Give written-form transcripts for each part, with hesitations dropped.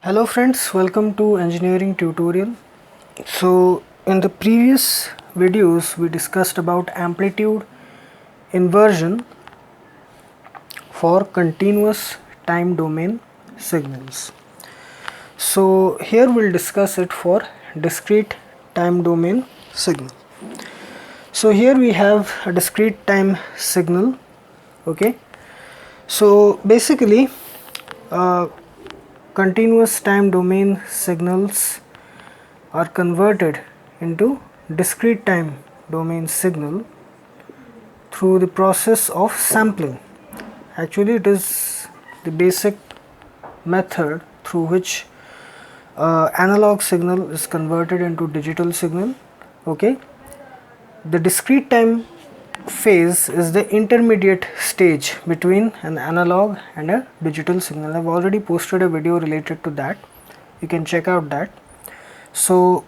Hello friends, welcome to engineering tutorial. So in the previous videos we discussed about amplitude inversion for continuous time domain signals. So here we'll discuss it for discrete time domain signal. So here we have a discrete time signal. Okay, so basically continuous time domain signals are converted into discrete time domain signal through the process of sampling. Actually it is the basic method through which analog signal is converted into digital signal. Okay, the discrete time phase is the intermediate stage between an analog and a digital signal. I've already posted a video related to that, you can check out that. So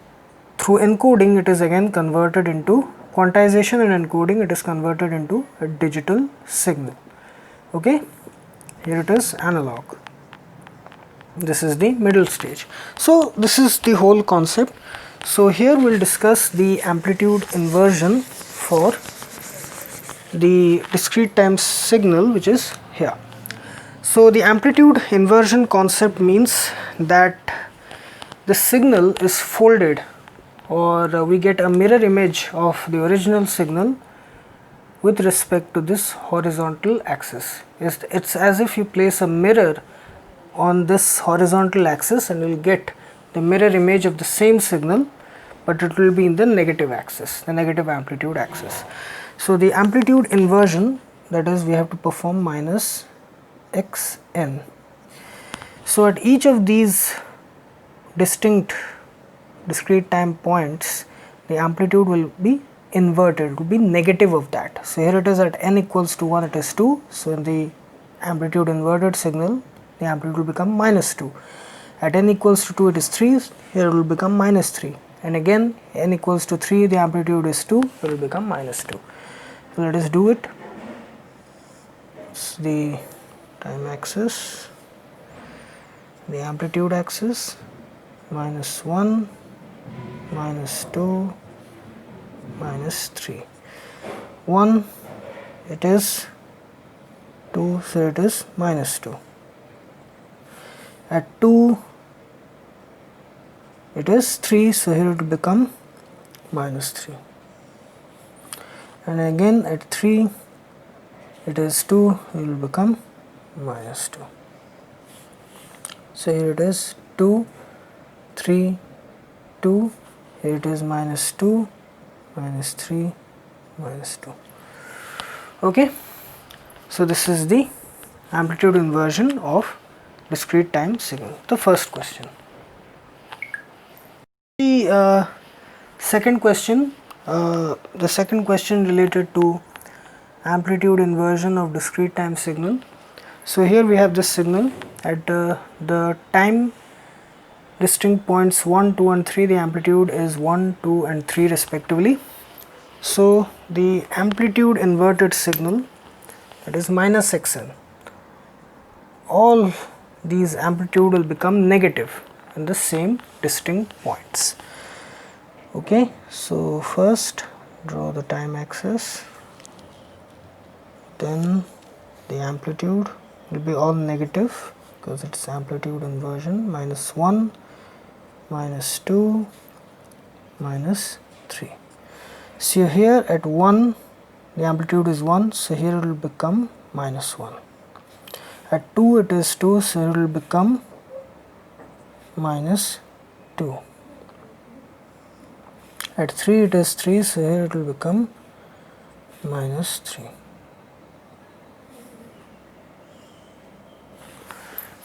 through encoding it is again converted into quantization, and encoding it is converted into a digital signal. Okay, here it is analog, this is the middle stage. So this is the whole concept. So here we'll discuss the amplitude inversion for the discrete time signal, which is here. So the amplitude inversion concept means that the signal is folded, or we get a mirror image of the original signal with respect to this horizontal axis. It's as if you place a mirror on this horizontal axis and you will get the mirror image of the same signal, but it will be in the negative axis, the negative amplitude axis. So the amplitude inversion, that is we have to perform minus xn. So at each of these distinct discrete time points the amplitude will be inverted, it will be negative of that. So here it is at n equals to 1 it is 2, so in the amplitude inverted signal the amplitude will become minus 2. At n equals to 2 it is 3, here it will become minus 3, and again n equals to 3 the amplitude is 2, it will become minus 2. So let us do it. It's the time axis, the amplitude axis, minus 1, minus 2, minus 3. 1 it is 2, so it is minus 2. At 2 it is 3, so here it will become minus 3. And again at 3 it is 2, it will become minus 2. So here it is 2, 3, 2, here it is minus 2, minus 3, minus 2. Okay, so this is the amplitude inversion of discrete time signal, the first question. The second question related to amplitude inversion of discrete time signal. So here we have this signal at the time distinct points 1, 2 and 3, the amplitude is 1, 2 and 3 respectively. So the amplitude inverted signal, that is minus xn, all these amplitude will become negative in the same distinct points. Okay, so first draw the time axis, then the amplitude will be all negative because it's amplitude inversion, minus 1, minus 2, minus 3. So here at 1 the amplitude is 1, so here it will become minus 1. At 2 it is 2, so it will become minus 2. At 3 it is 3, so here it will become minus 3.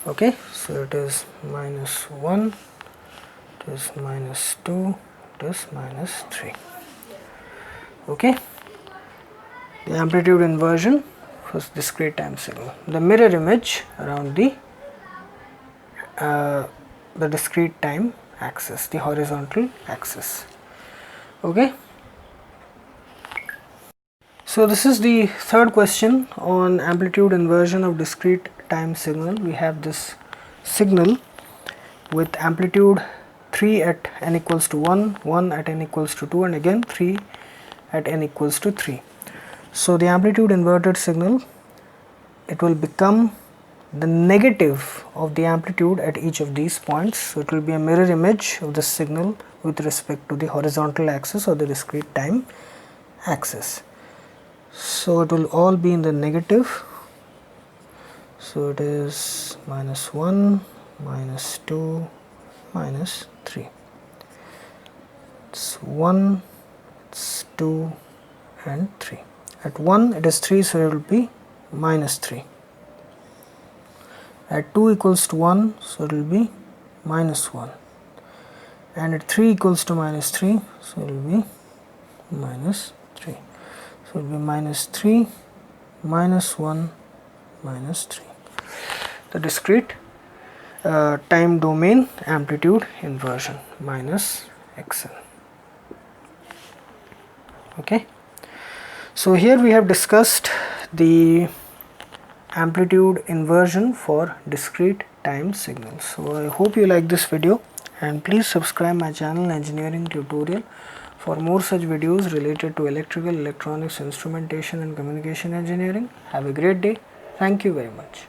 Okay, so it is minus 1, it is minus 2, it is minus 3. Okay, the amplitude inversion for discrete time signal, the mirror image around the discrete time axis, the horizontal axis. Okay, so this is the third question on amplitude inversion of discrete time signal. We have this signal with amplitude 3 at n equals to 1, 1 at n equals to 2, and again 3 at n equals to 3. So the amplitude inverted signal, it will become the negative of the amplitude at each of these points. So it will be a mirror image of the signal with respect to the horizontal axis or the discrete time axis. So it will all be in the negative. So it is minus 1, minus 2, minus 3. It's 1, it's 2 and 3. At 1 it is 3, so it will be minus 3. At 2 equals to 1, so it will be minus 1. And at 3 equals to minus 3, so it will be minus 3. So it will be minus 3, minus 1, minus 3. The discrete time domain amplitude inversion minus xn. Okay. So here we have discussed the amplitude inversion for discrete time signals. So I hope you like this video, and please subscribe my channel Engineering Tutorial for more such videos related to electrical, electronics, instrumentation and communication engineering. Have a great day. Thank you very much.